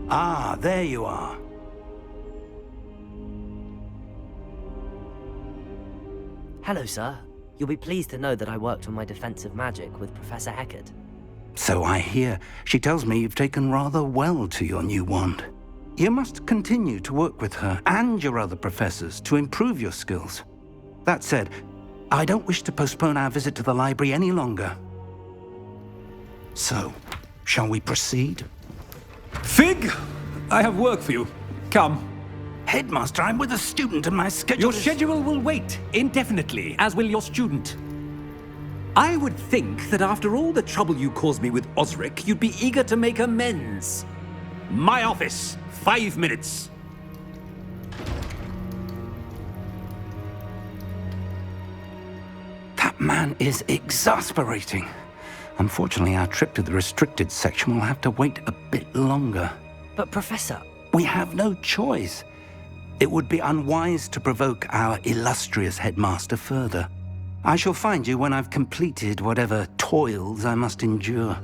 Ah, there you are. Hello, sir. You'll be pleased to know that I worked on my defensive magic with Professor Heckard. So I hear. She tells me you've taken rather well to your new wand. You must continue to work with her and your other professors to improve your skills. That said, I don't wish to postpone our visit to the library any longer. So, shall we proceed? Fig! I have work for you. Come. Headmaster, I'm with a student and my schedule Your schedule will wait indefinitely, as will your student. I would think that after all the trouble you caused me with Osric, you'd be eager to make amends. My office, 5 minutes. That man is exasperating. Unfortunately, our trip to the restricted section will have to wait a bit longer. But, Professor... We have no choice. It would be unwise to provoke our illustrious headmaster further. I shall find you when I've completed whatever toils I must endure.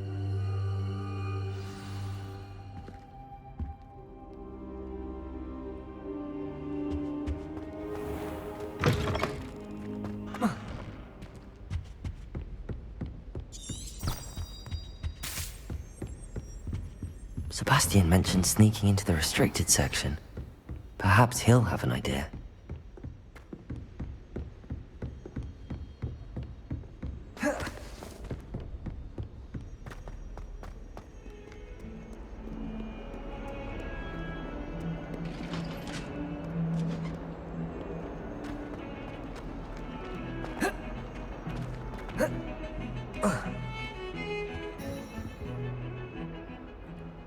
Sebastian mentioned sneaking into the restricted section. Perhaps he'll have an idea.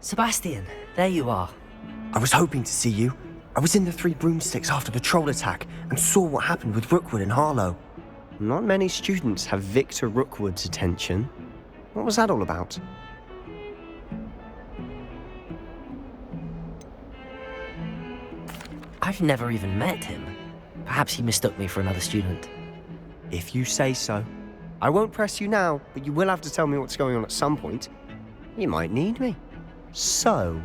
Sebastian, there you are. I was hoping to see you. I was in the Three Broomsticks after the troll attack and saw what happened with Rookwood and Harlow. Not many students have Victor Rookwood's attention. What was that all about? I've never even met him. Perhaps he mistook me for another student. If you say so. I won't press you now, but you will have to tell me what's going on at some point. You might need me. So,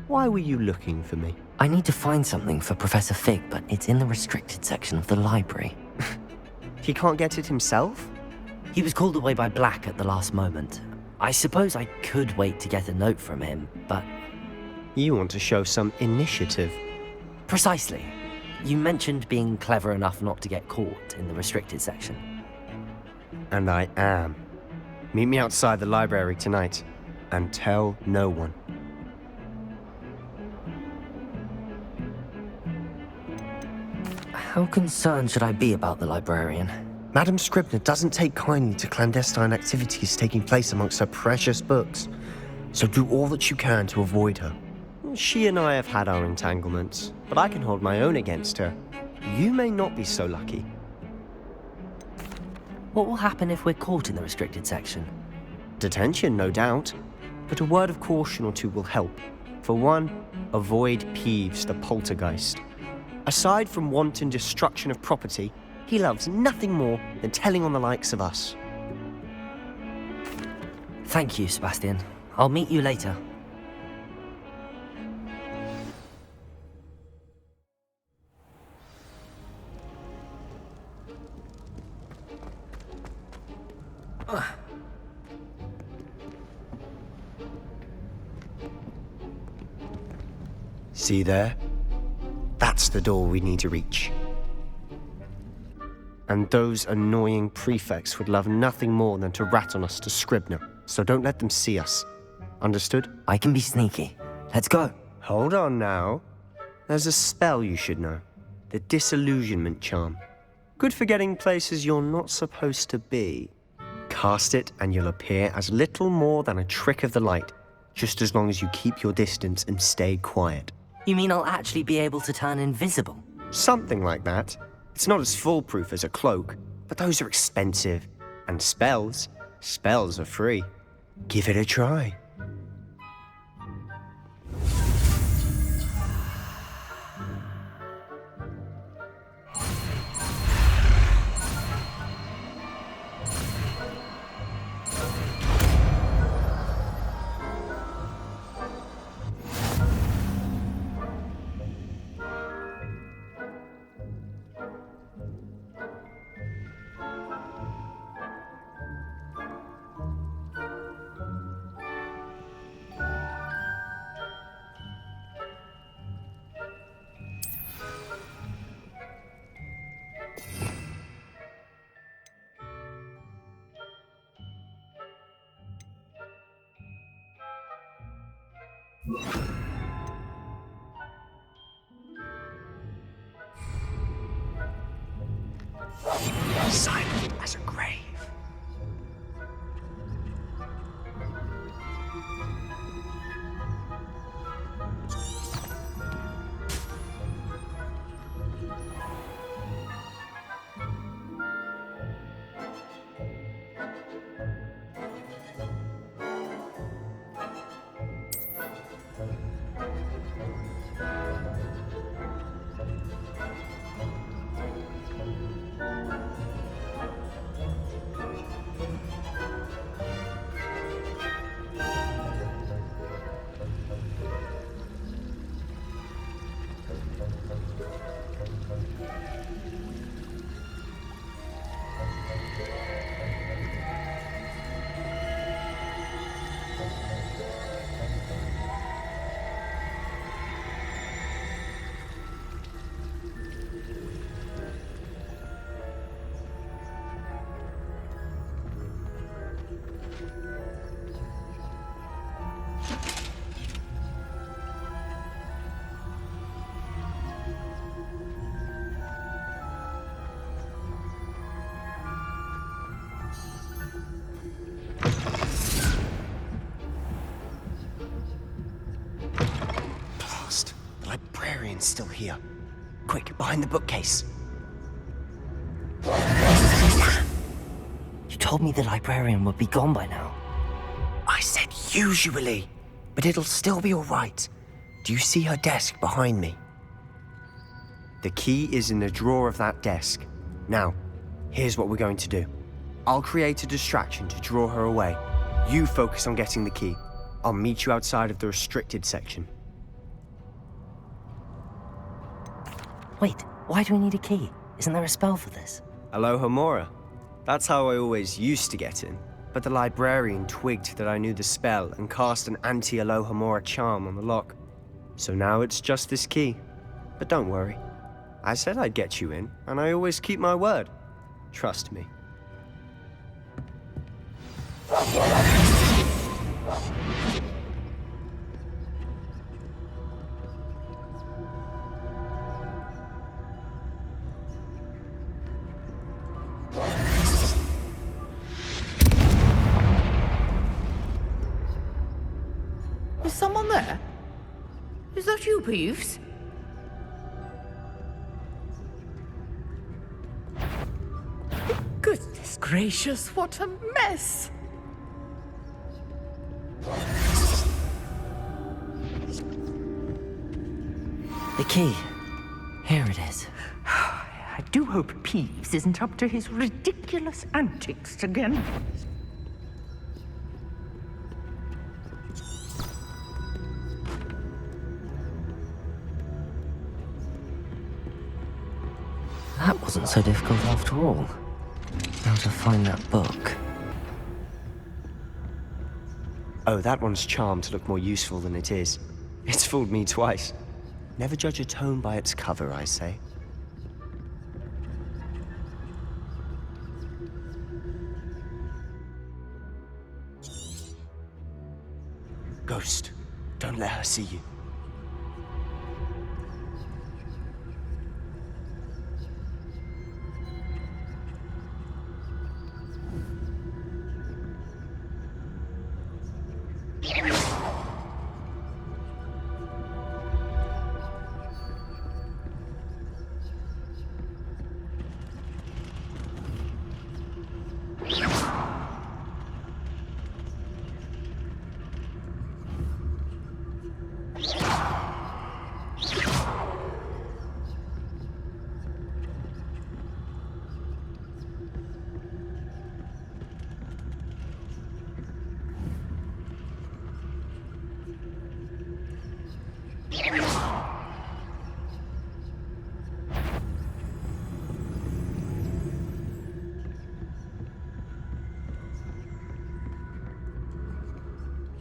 why were you looking for me? I need to find something for Professor Fig, but it's in the restricted section of the library. He can't get it himself? He was called away by Black at the last moment. I suppose I could wait to get a note from him, but... You want to show some initiative. Precisely. You mentioned being clever enough not to get caught in the restricted section. And I am. Meet me outside the library tonight, and tell no one. How concerned should I be about the librarian? Madam Scribner doesn't take kindly to clandestine activities taking place amongst her precious books, so do all that you can to avoid her. She and I have had our entanglements, but I can hold my own against her. You may not be so lucky. What will happen if we're caught in the restricted section? Detention, no doubt, but a word of caution or two will help. For one, avoid Peeves, the poltergeist. Aside from wanton destruction of property, he loves nothing more than telling on the likes of us. Thank you, Sebastian. I'll meet you later. See there? That's the door we need to reach. And those annoying prefects would love nothing more than to rat on us to Scribner, so don't let them see us. Understood? I can be sneaky. Let's go. Hold on now. There's a spell you should know. The Disillusionment Charm. Good for getting places you're not supposed to be. Cast it and you'll appear as little more than a trick of the light, just as long as you keep your distance and stay quiet. You mean I'll actually be able to turn invisible? Something like that. It's not as foolproof as a cloak, but those are expensive. And spells are free. Give it a try. Silent as a grave. Blast! The librarian's still here. Quick, behind the bookcase. You told me the librarian would be gone by now. I said usually, but it'll still be all right. Do you see her desk behind me? The key is in the drawer of that desk. Now, here's what we're going to do. I'll create a distraction to draw her away. You focus on getting the key. I'll meet you outside of the restricted section. Wait, why do we need a key? Isn't there a spell for this? Alohomora. That's how I always used to get in. But the librarian twigged that I knew the spell and cast an anti-Alohomora charm on the lock. So now it's just this key. But don't worry. I said I'd get you in, and I always keep my word. Trust me. Is someone there? Is that you, Peeves? Goodness gracious, what a mess! The key. Here it is. I do hope Peeves isn't up to his ridiculous antics again. That wasn't so difficult after all. Now to find that book. Oh, that one's charmed to look more useful than it is. It's fooled me twice. Never judge a tome by its cover, I say. Ghost, don't let her see you.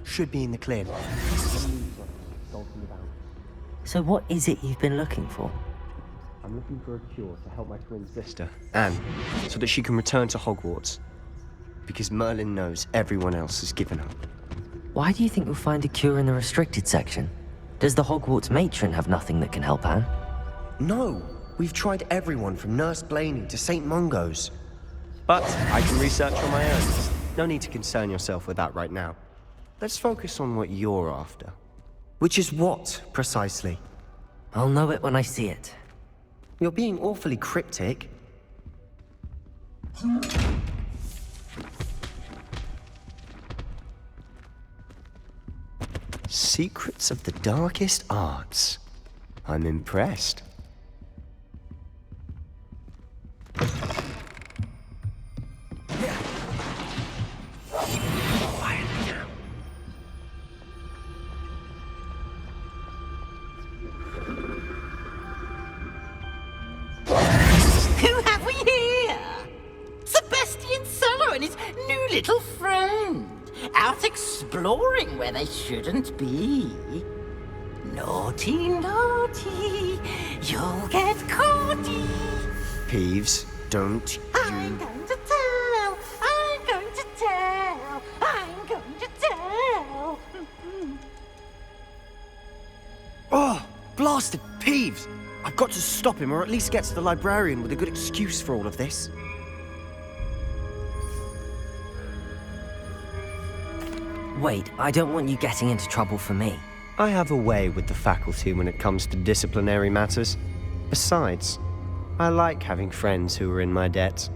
Should be in the clear. So what is it you've been looking for? I'm looking for a cure to help my twin sister, Anne, so that she can return to Hogwarts. Because Merlin knows everyone else has given up. Why do you think you'll find a cure in the restricted section? Does the Hogwarts matron have nothing that can help Anne? No, we've tried everyone from Nurse Blaney to St. Mungo's. But I can research on my own. No need to concern yourself with that right now. Let's focus on what you're after. Which is what, precisely? I'll know it when I see it. You're being awfully cryptic. Secrets of the darkest arts. I'm impressed. Who have we here? Sebastian Solo and his new little friend. Out exploring where they shouldn't be. Naughty, naughty, you'll get caughty. Peeves, don't I'm going to tell, I'm going to tell, I'm going to tell. Oh, blasted Peeves! I've got to stop him, or at least get to the librarian with a good excuse for all of this. Wait, I don't want you getting into trouble for me. I have a way with the faculty when it comes to disciplinary matters. Besides, I like having friends who are in my debt.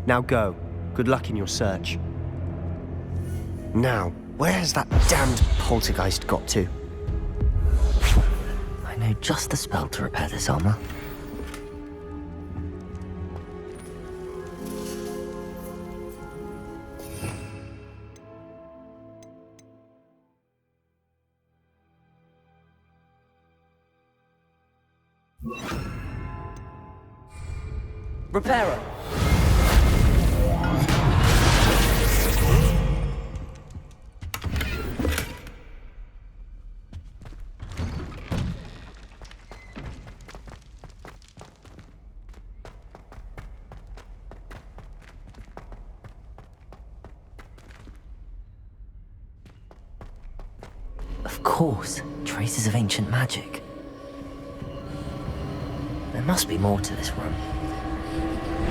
Now go. Good luck in your search. Now, where has that damned poltergeist got to? I know just the spell to repair this armor. Repairer! Of course, traces of ancient magic. There must be more to this room.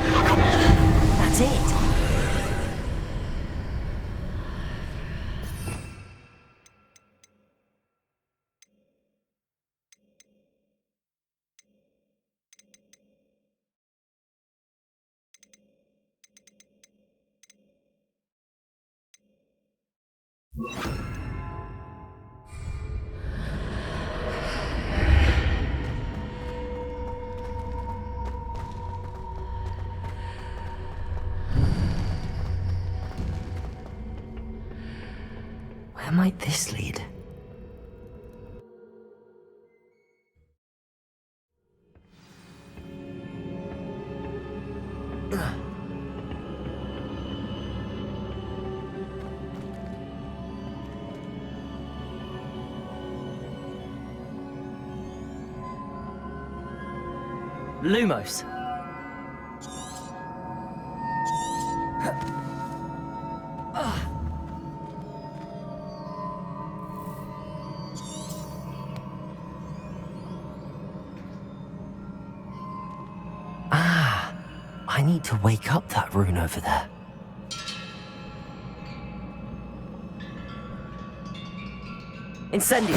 That's it! Where might this lead? Lumos. I need to wake up that rune over there. Incendio!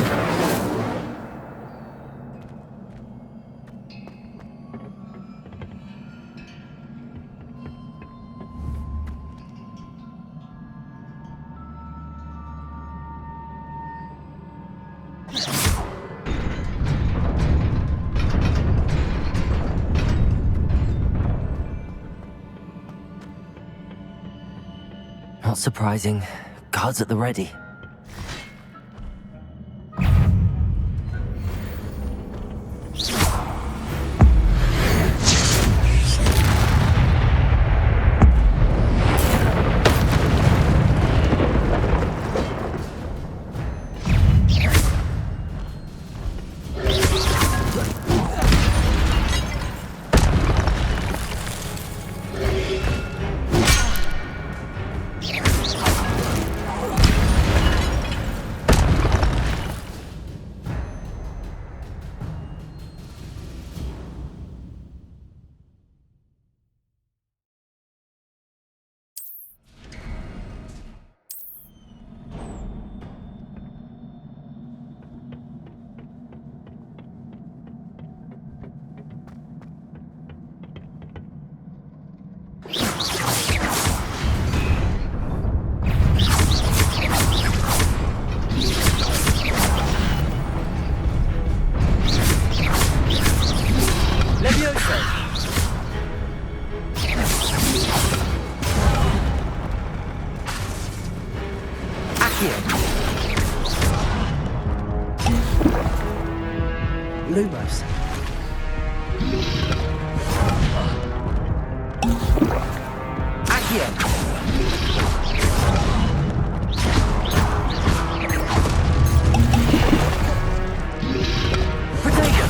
Not surprising. Guards at the ready. Lumos. Accio. Protego.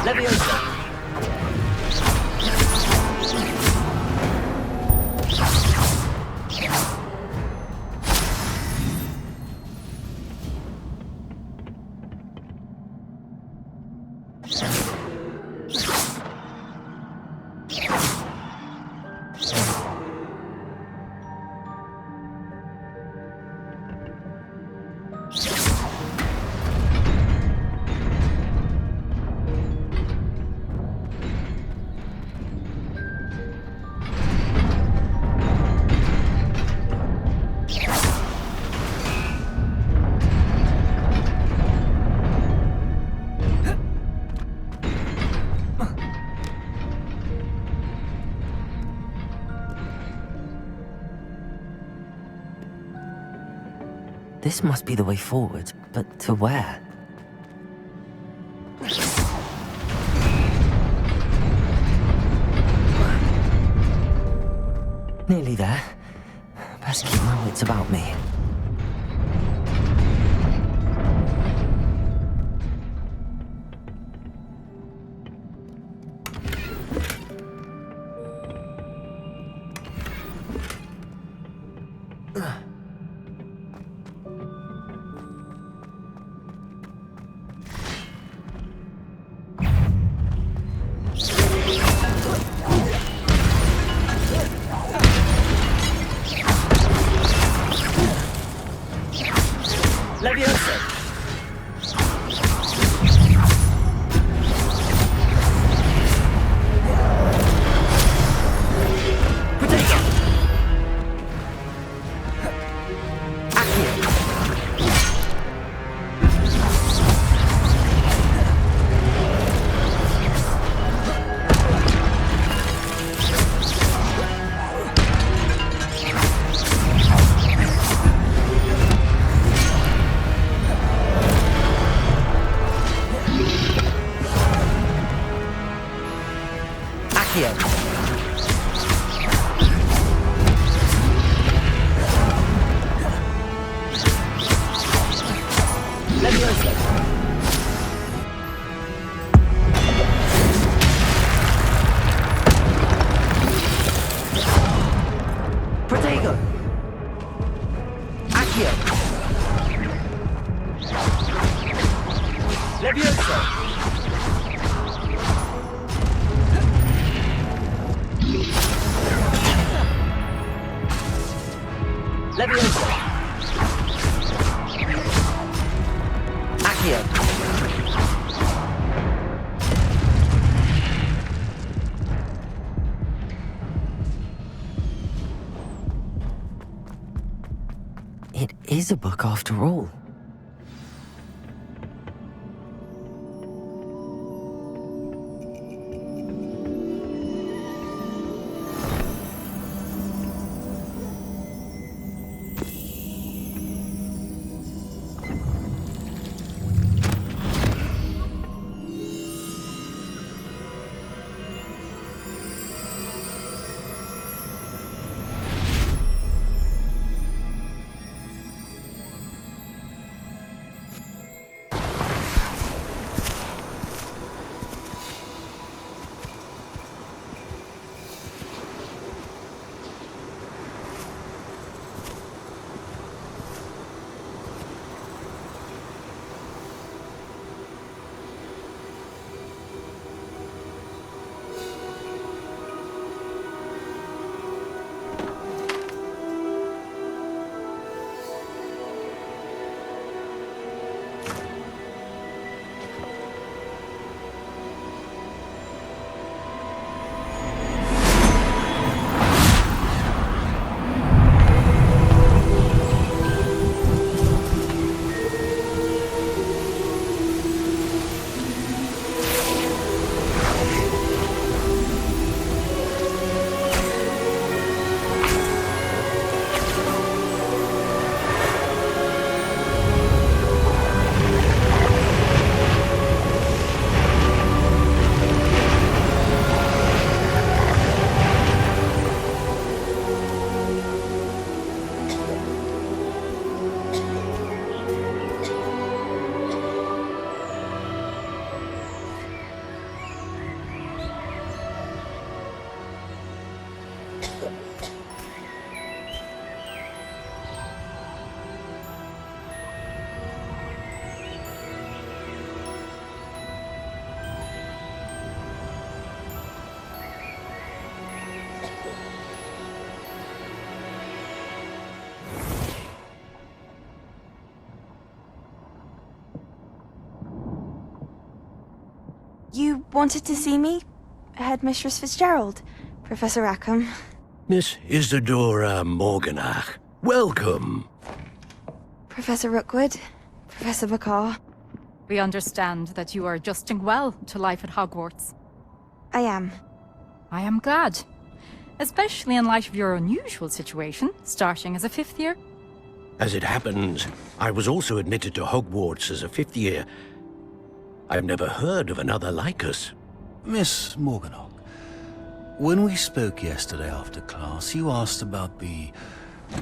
Leviosa. This must be the way forward, but to where? Nearly there. Best keep my wits about me. Leviosa! Protego! Accio! Accio! Leviosa! Protego! Accio! Leviosa! Leviosa! Accio! It is a book after all. You wanted to see me? Headmistress Fitzgerald, Professor Rackham. Miss Isadora Morganach, welcome. Professor Rookwood, Professor Bakar. We understand that you are adjusting well to life at Hogwarts. I am. I am glad. Especially in light of your unusual situation, starting as a 5th year. As it happens, I was also admitted to Hogwarts as a 5th year. I've never heard of another like us. Miss Morganach, when we spoke yesterday after class, you asked about the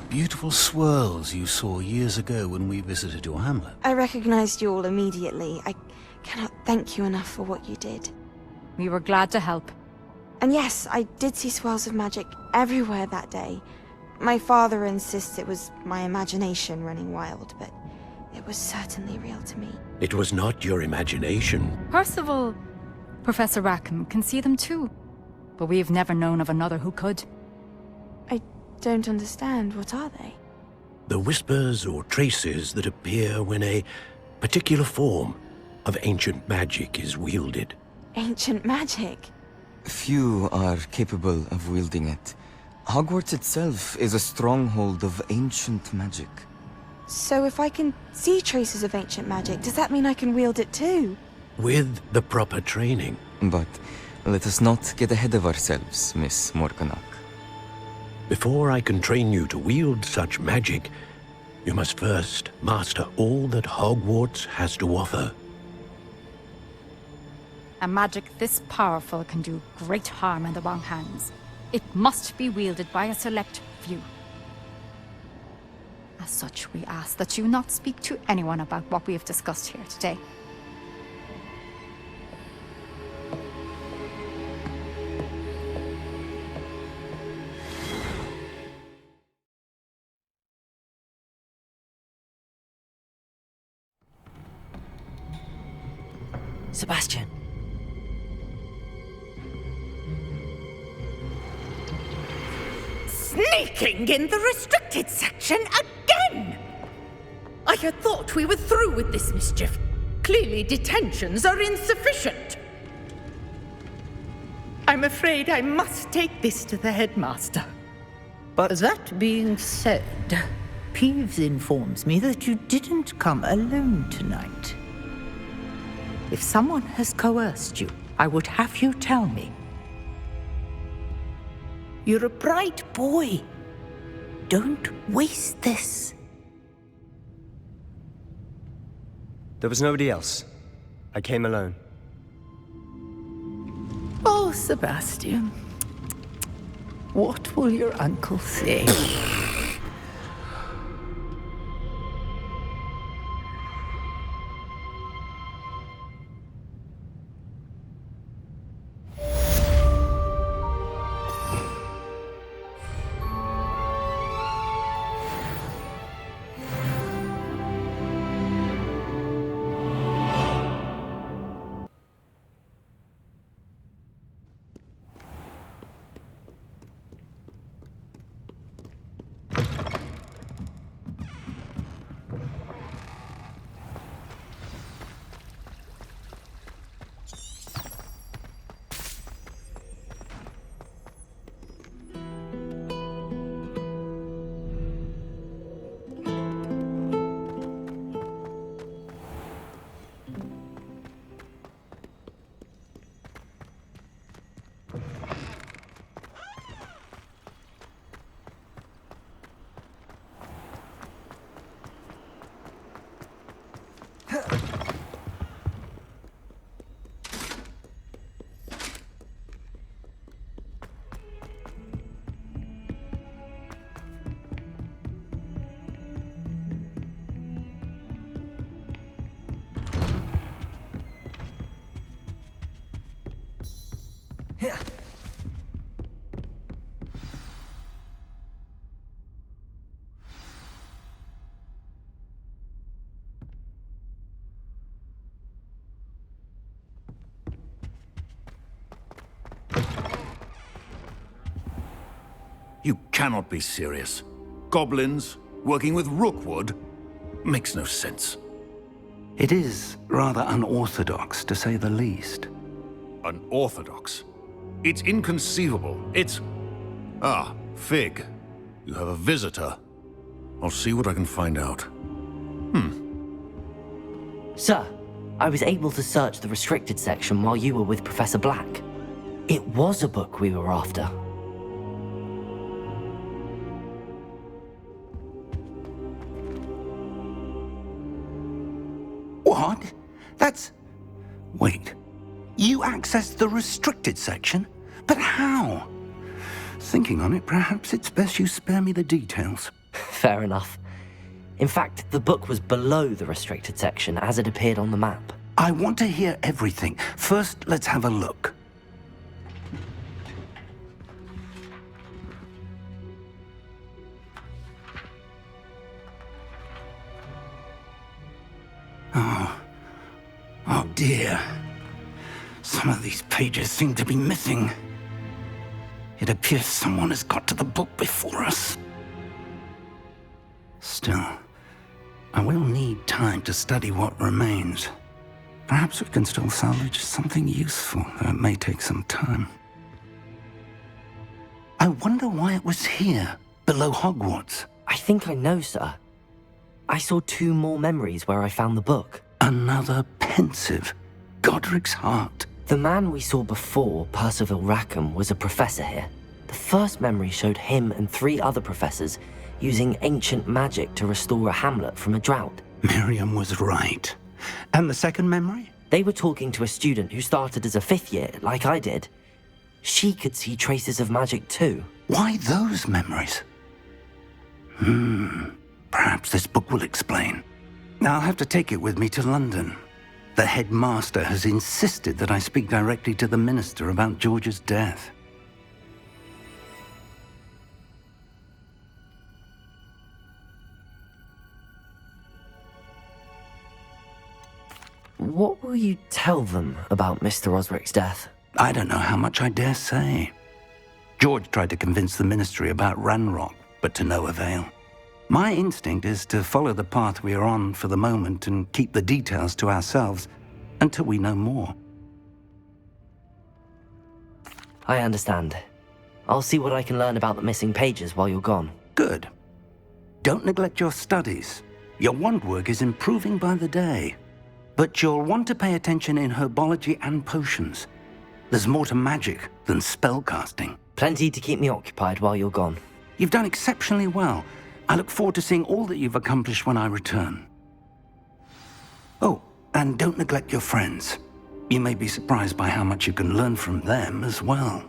beautiful swirls you saw years ago when we visited your hamlet. I recognized you all immediately. I cannot thank you enough for what you did. We were glad to help. And yes, I did see swirls of magic everywhere that day. My father insists it was my imagination running wild, but it was certainly real to me. It was not your imagination. Percival, Professor Rackham can see them too. But we've never known of another who could. I don't understand. What are they? The whispers or traces that appear when a particular form of ancient magic is wielded. Ancient magic? Few are capable of wielding it. Hogwarts itself is a stronghold of ancient magic. So if I can see traces of ancient magic, does that mean I can wield it too? With the proper training. But let us not get ahead of ourselves, Miss Morganach. Before I can train you to wield such magic, you must first master all that Hogwarts has to offer. A magic this powerful can do great harm in the wrong hands. It must be wielded by a select few. As such, we ask that you not speak to anyone about what we have discussed here today. Sebastian. Sneaking in the restricted section again! I had thought we were through with this mischief. Clearly detentions are insufficient. I'm afraid I must take this to the headmaster. But that being said, Peeves informs me that you didn't come alone tonight. If someone has coerced you, I would have you tell me. You're a bright boy. Don't waste this. There was nobody else. I came alone. Oh, Sebastian. What will your uncle say? You cannot be serious. Goblins working with Rookwood makes no sense. It is rather unorthodox, to say the least. Unorthodox. It's inconceivable. It's... Ah, Fig. You have a visitor. I'll see what I can find out. Sir, I was able to search the restricted section while you were with Professor Black. It was a book we were after. What? That's... Wait. You accessed the restricted section? But how? Thinking on it, perhaps it's best you spare me the details. Fair enough. In fact, the book was below the restricted section as it appeared on the map. I want to hear everything. First, let's have a look. Oh dear. Some of these pages seem to be missing. It appears someone has got to the book before us. Still, I will need time to study what remains. Perhaps we can still salvage something useful, though it may take some time. I wonder why it was here, below Hogwarts. I think I know, sir. I saw 2 more memories where I found the book. Another pensive. Godric's heart. The man we saw before, Percival Rackham, was a professor here. The first memory showed him and 3 other professors using ancient magic to restore a hamlet from a drought. Miriam was right. And the second memory? They were talking to a student who started as a 5th year, like I did. She could see traces of magic too. Why those memories? Perhaps this book will explain. I'll have to take it with me to London. The headmaster has insisted that I speak directly to the minister about George's death. What will you tell them about Mr. Osric's death? I don't know how much I dare say. George tried to convince the ministry about Ranrock, but to no avail. My instinct is to follow the path we are on for the moment and keep the details to ourselves until we know more. I understand. I'll see what I can learn about the missing pages while you're gone. Good. Don't neglect your studies. Your wand work is improving by the day. But you'll want to pay attention in herbology and potions. There's more to magic than spellcasting. Plenty to keep me occupied while you're gone. You've done exceptionally well. I look forward to seeing all that you've accomplished when I return. Oh, and don't neglect your friends. You may be surprised by how much you can learn from them as well.